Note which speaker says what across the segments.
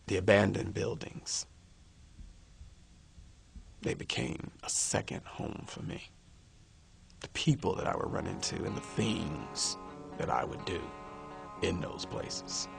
Speaker 1: The abandoned buildings, they became a second home for me. The people that I would run into and the things that I would do in those places,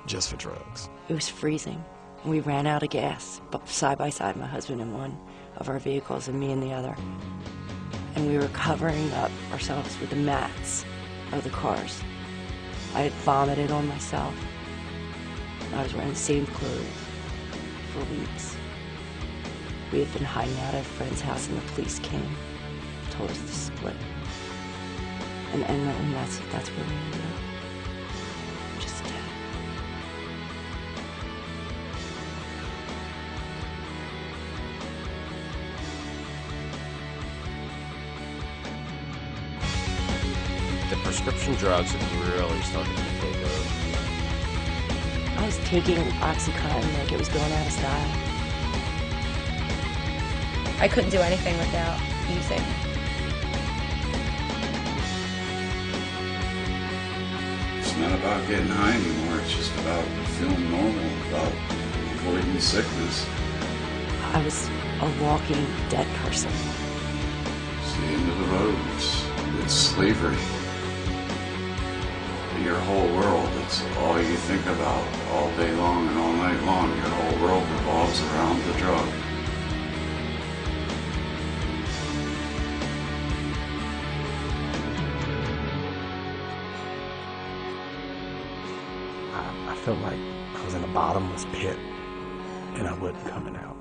Speaker 1: just for drugs.
Speaker 2: It was freezing. We ran out of gas, but side by side, my husband in one of our vehicles and me in the other. And we were covering up ourselves with the mats of the cars. I had vomited on myself. I was wearing the same clothes for weeks. We had been hiding out at a friend's house and the police came, told us to split. And that's where we ended up. Just dead.
Speaker 3: The prescription drugs have really started to take over.
Speaker 2: I was taking OxyContin like it was going out of style.
Speaker 4: I couldn't do anything without using.
Speaker 5: It's not about getting high anymore, it's just about feeling normal, about avoiding sickness.
Speaker 2: I was a walking dead person.
Speaker 5: It's the end of the road, it's slavery. Your whole world, it's all you think about all day long and all night long. Your whole world revolves around the drug.
Speaker 1: I felt like I was in a bottomless pit and I wasn't coming out.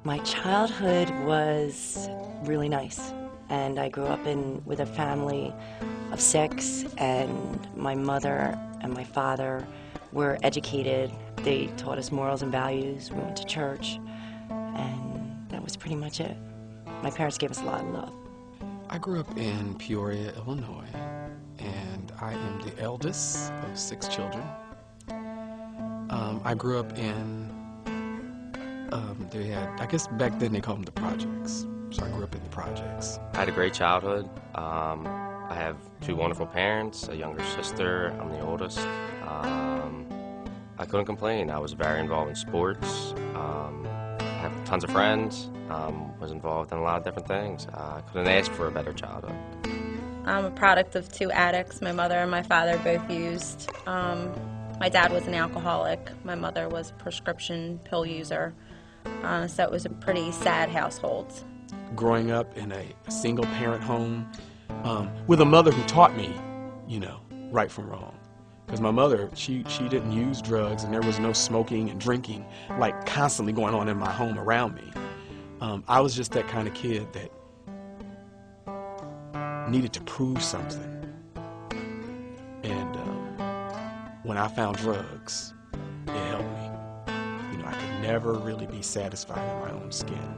Speaker 2: My childhood was really nice, and I grew up with a family of 6, and my mother and my father were educated. They taught us morals and values. We went to church, and that was pretty much it. My parents gave us a lot of love.
Speaker 1: I grew up in Peoria, Illinois, and I am the eldest of 6 children. I grew up in I guess back then they called them the projects. So I grew up in the projects.
Speaker 3: I had a great childhood. I have 2 wonderful parents, a younger sister. I'm the oldest. I couldn't complain. I was very involved in sports. I have tons of friends. Was involved in a lot of different things. I couldn't ask for a better childhood.
Speaker 4: I'm a product of 2 addicts. My mother and my father both used. My dad was an alcoholic. My mother was a prescription pill user. So it was a pretty sad household.
Speaker 1: Growing up in a single-parent home with a mother who taught me, right from wrong. Because my mother, she didn't use drugs, and there was no smoking and drinking, like, constantly going on in my home around me. I was just that kind of kid that needed to prove something. And when I found drugs, it helped me. I could never really be satisfied in my own skin.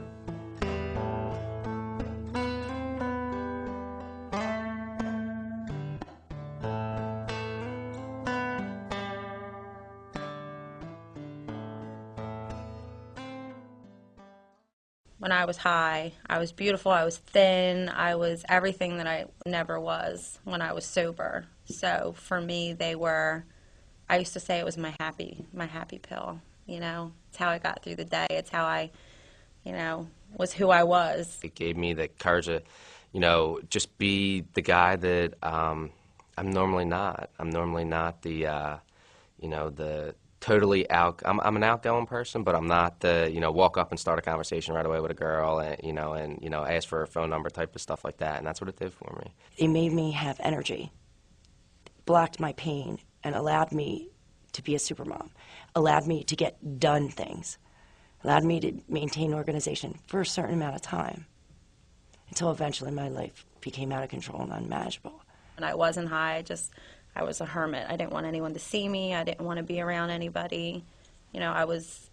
Speaker 4: When I was high, I was beautiful, I was thin, I was everything that I never was when I was sober. So for me, I used to say it was my happy pill, It's how I got through the day. It's how I, was who I was.
Speaker 3: It gave me the courage to, just be the guy that I'm normally not. I'm normally not the, the totally I'm an outgoing person, but I'm not the, walk up and start a conversation right away with a girl and ask for her phone number type of stuff like that. And that's what it did for me.
Speaker 2: It made me have energy, blocked my pain, and allowed me to be a supermom, allowed me to get done things, allowed me to maintain organization for a certain amount of time until eventually my life became out of control and unmanageable.
Speaker 4: And I wasn't high, I was a hermit. I didn't want anyone to see me. I didn't want to be around anybody. I was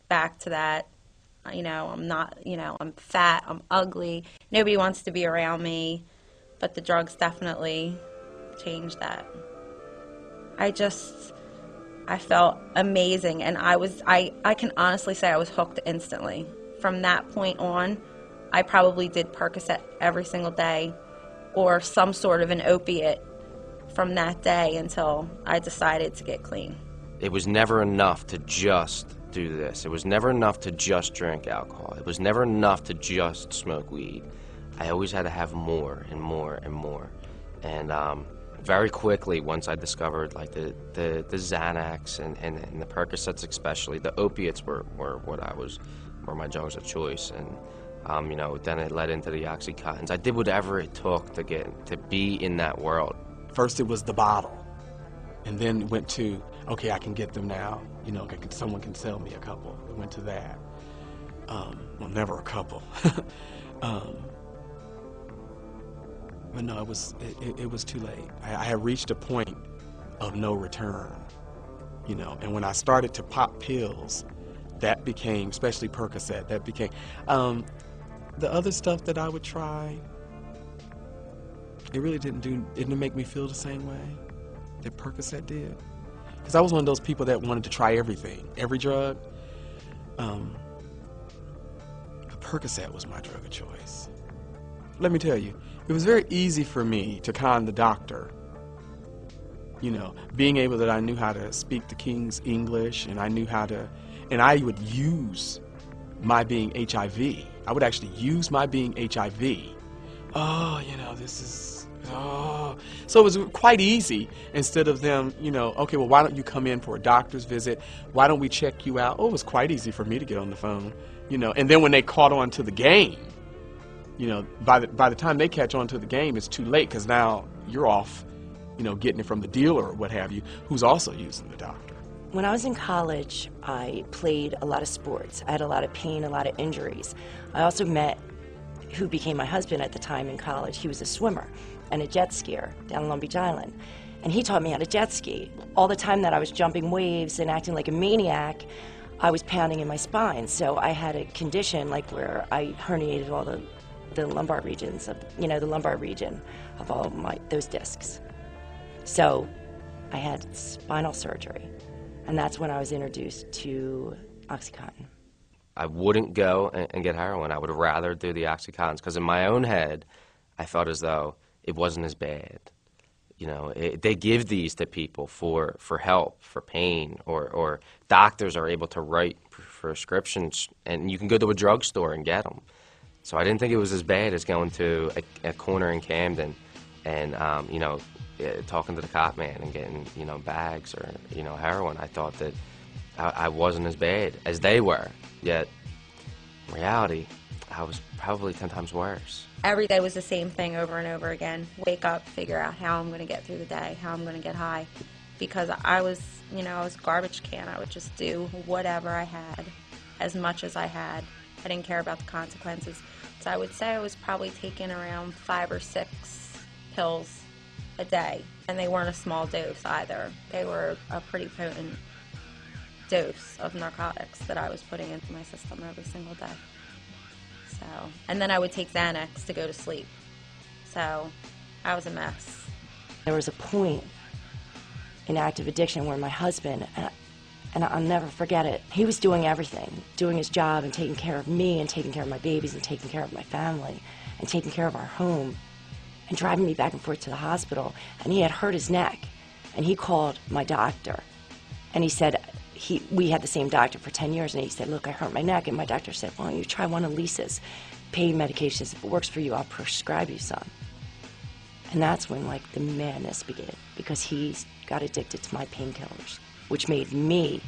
Speaker 4: back to that, I'm not, I'm fat, I'm ugly. Nobody wants to be around me, but the drugs definitely changed that. I felt amazing, and I can honestly say I was hooked instantly. From that point on, I probably did Percocet every single day, or some sort of an opiate from that day until I decided to get clean.
Speaker 3: It was never enough to just do this. It was never enough to just drink alcohol. It was never enough to just smoke weed. I always had to have more and more and more. And very quickly, once I discovered like the Xanax and the Percocets especially, the opiates were my drugs of choice. And you know, then it led into the Oxycontins. I did whatever it took to be in that world.
Speaker 1: First it was the bottle, and then it went to, okay, I can get them now. You know, someone can sell me a couple. It went to that. Well, never a couple. But no, it was too late. I had reached a point of no return, you know. And when I started to pop pills, that became, especially Percocet, that became, the other stuff that I would try, it really didn't make me feel the same way that Percocet did. Because I was one of those people that wanted to try everything, every drug. The Percocet was my drug of choice. Let me tell you, it was very easy for me to con the doctor. You know, being able that I knew how to speak the King's English, and I knew how to, and I would use my being HIV. I would actually use my being HIV. Oh, you know, this is, oh. So it was quite easy, instead of them, you know, okay, well, why don't you come in for a doctor's visit? Why don't we check you out? Oh, it was quite easy for me to get on the phone, you know. And then when they caught on to the game, you know, by the time they catch on to the game, it's too late, because now you're off, you know, getting it from the dealer or what have you, who's also using the doctor.
Speaker 2: When I was in college, I played a lot of sports. I had a lot of pain, a lot of injuries. I also met who became my husband at the time in college. He was a swimmer and a jet skier down in Long Beach Island. And he taught me how to jet ski. All the time that I was jumping waves and acting like a maniac, I was pounding in my spine. So I had a condition like where I herniated all the lumbar regions of, you know, the lumbar region of all those discs. So I had spinal surgery, and that's when I was introduced to Oxycontin.
Speaker 3: I wouldn't go and get heroin. I would rather do the Oxycontins, because in my own head, I felt as though it wasn't as bad. You know, they give these to people for help, for pain, or doctors are able to write prescriptions, and you can go to a drugstore and get them. So I didn't think it was as bad as going to a corner in Camden and, you know, talking to the cop man and getting, you know, bags or, you know, heroin. I thought that I wasn't as bad as they were. Yet, in reality, I was probably 10 times worse.
Speaker 4: Every day was the same thing over and over again. Wake up, figure out how I'm going to get through the day, how I'm going to get high. Because I was, you know, I was a garbage can. I would just do whatever I had, as much as I had. I didn't care about the consequences. So I would say I was probably taking around 5 or 6 pills a day. And they weren't a small dose either. They were a pretty potent dose of narcotics that I was putting into my system every single day. So, and then I would take Xanax to go to sleep. So I was a mess.
Speaker 2: There was a point in active addiction where my husband, and I'll never forget it, he was doing everything, doing his job and taking care of me and taking care of my babies and taking care of my family and taking care of our home and driving me back and forth to the hospital. And he had hurt his neck, and he called my doctor, and he said, we had the same doctor for 10 years, and he said, look, I hurt my neck. And my doctor said, why don't you try one of Lisa's pain medications? If it works for you, I'll prescribe you some. And that's when, like, the madness began, because he got addicted to my painkillers, which made me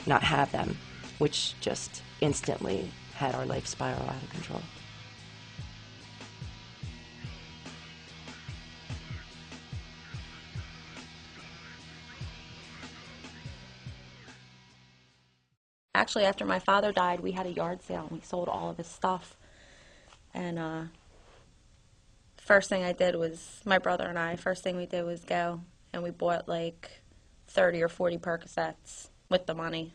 Speaker 2: not have them, which just instantly had our life spiral out of control.
Speaker 4: Actually, after my father died, we had a yard sale and we sold all of his stuff. And first thing I did was, my brother and I, first thing we did was go and we bought like 30 or 40 Percocets with the money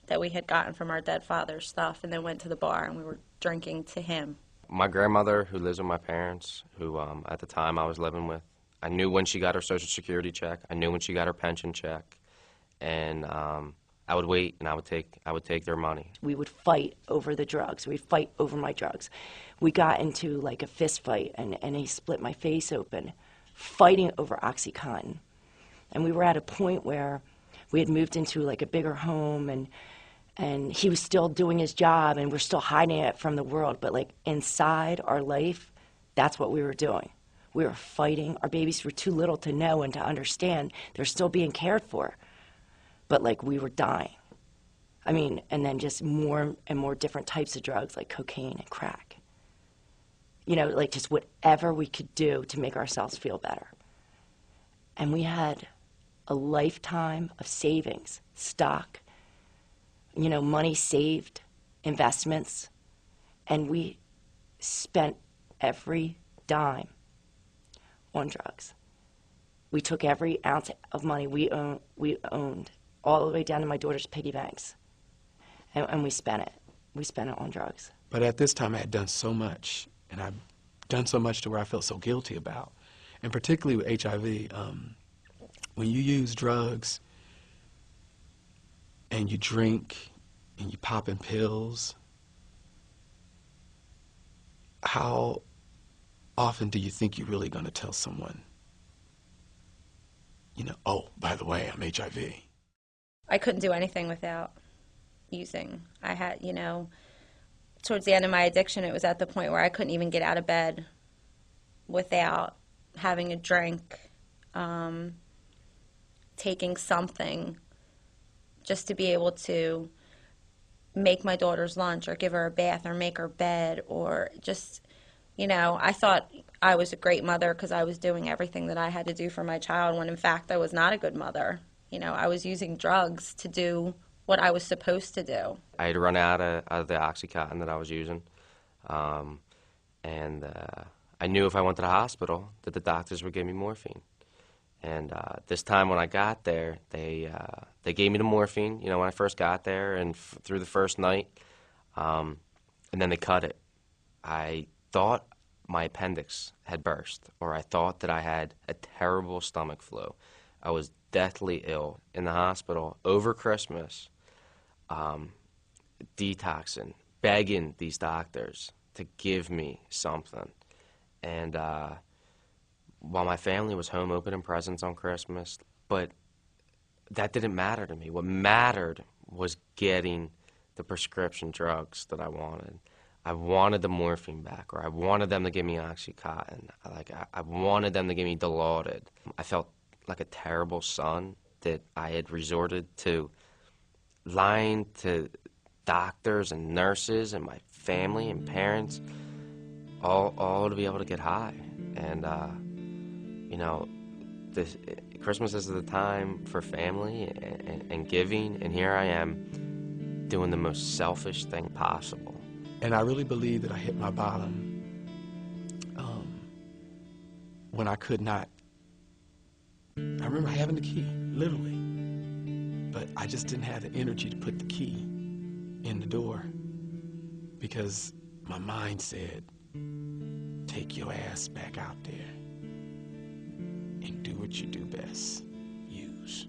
Speaker 4: that we had gotten from our dead father's stuff, and then went to the bar and we were drinking to him.
Speaker 3: My grandmother, who lives with my parents, who at the time I was living with, I knew when she got her Social Security check. I knew when she got her pension check. And I would wait, and I would take their money.
Speaker 2: We would fight over the drugs. We'd fight over my drugs. We got into like a fist fight, and he split my face open, fighting over OxyContin. And we were at a point where we had moved into like a bigger home, and he was still doing his job, and we're still hiding it from the world. But like inside our life, that's what we were doing. We were fighting. Our babies were too little to know and to understand. They're still being cared for. But like we were dying. I mean, and then just more and more different types of drugs like cocaine and crack. You know, like just whatever we could do to make ourselves feel better. And we had a lifetime of savings, stock, you know, money saved, investments, and we spent every dime on drugs. We took every ounce of money we owned all the way down to my daughter's piggy banks, and we spent it. We spent it on drugs.
Speaker 1: But at this time, I had done so much, and I've done so much to where I felt so guilty about. And particularly with HIV, when you use drugs and you drink and you pop in pills, how often do you think you're really going to tell someone, you know, oh, by the way, I'm HIV?
Speaker 4: I couldn't do anything without using. I had, you know, towards the end of my addiction, it was at the point where I couldn't even get out of bed without having a drink, taking something just to be able to make my daughter's lunch or give her a bath or make her bed, or just, you know, I thought I was a great mother because I was doing everything that I had to do for my child, when in fact I was not a good mother. You know, I was using drugs to do what I was supposed to do.
Speaker 3: I had run out of the OxyContin that I was using, and I knew if I went to the hospital that the doctors would give me morphine. And this time when I got there, they gave me the morphine, you know, when I first got there and through the first night, and then they cut it. I thought my appendix had burst, or I thought that I had a terrible stomach flu. I was deathly ill in the hospital over Christmas, detoxing, begging these doctors to give me something. And while my family was home opening presents on Christmas, but that didn't matter to me. What mattered was getting the prescription drugs that I wanted. I wanted the morphine back, or I wanted them to give me OxyContin. I wanted them to give me Dilaudid. I felt like a terrible son that I had resorted to lying to doctors and nurses and my family and parents, all to be able to get high. And you know, Christmas is the time for family and giving, and here I am doing the most selfish thing possible.
Speaker 1: And I really believe that I hit my bottom when I could not. I remember having the key, literally, but I just didn't have the energy to put the key in the door because my mind said, take your ass back out there and do what you do best, use.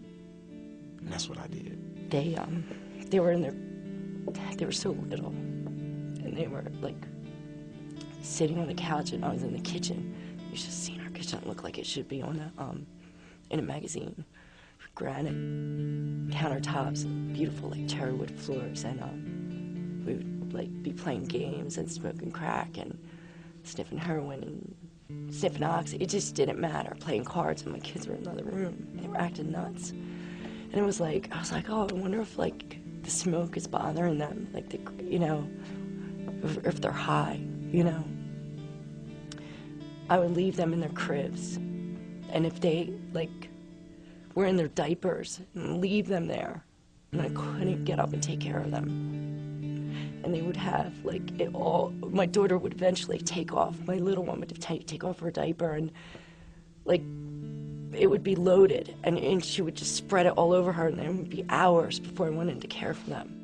Speaker 1: And that's what I did.
Speaker 2: They were in their, they were so little, and they were like sitting on the couch, and I was in the kitchen. You should have seen our kitchen look like it should be on a in a magazine. Granite countertops and beautiful like cherry wood floors, and we would like be playing games and smoking crack and sniffing heroin and sniffing oxy. It just didn't matter. Playing cards, and my kids were in another room. They were acting nuts, and it was like I was like, oh, I wonder if like the smoke is bothering them, like the, you know, if they're high, you know. I would leave them in their cribs, and if they like were in their diapers, and leave them there, and I couldn't get up and take care of them. And they would have like it all. My daughter would eventually take off. My little one would take off her diaper, and like it would be loaded, and she would just spread it all over her, and then it would be hours before I went in to care for them.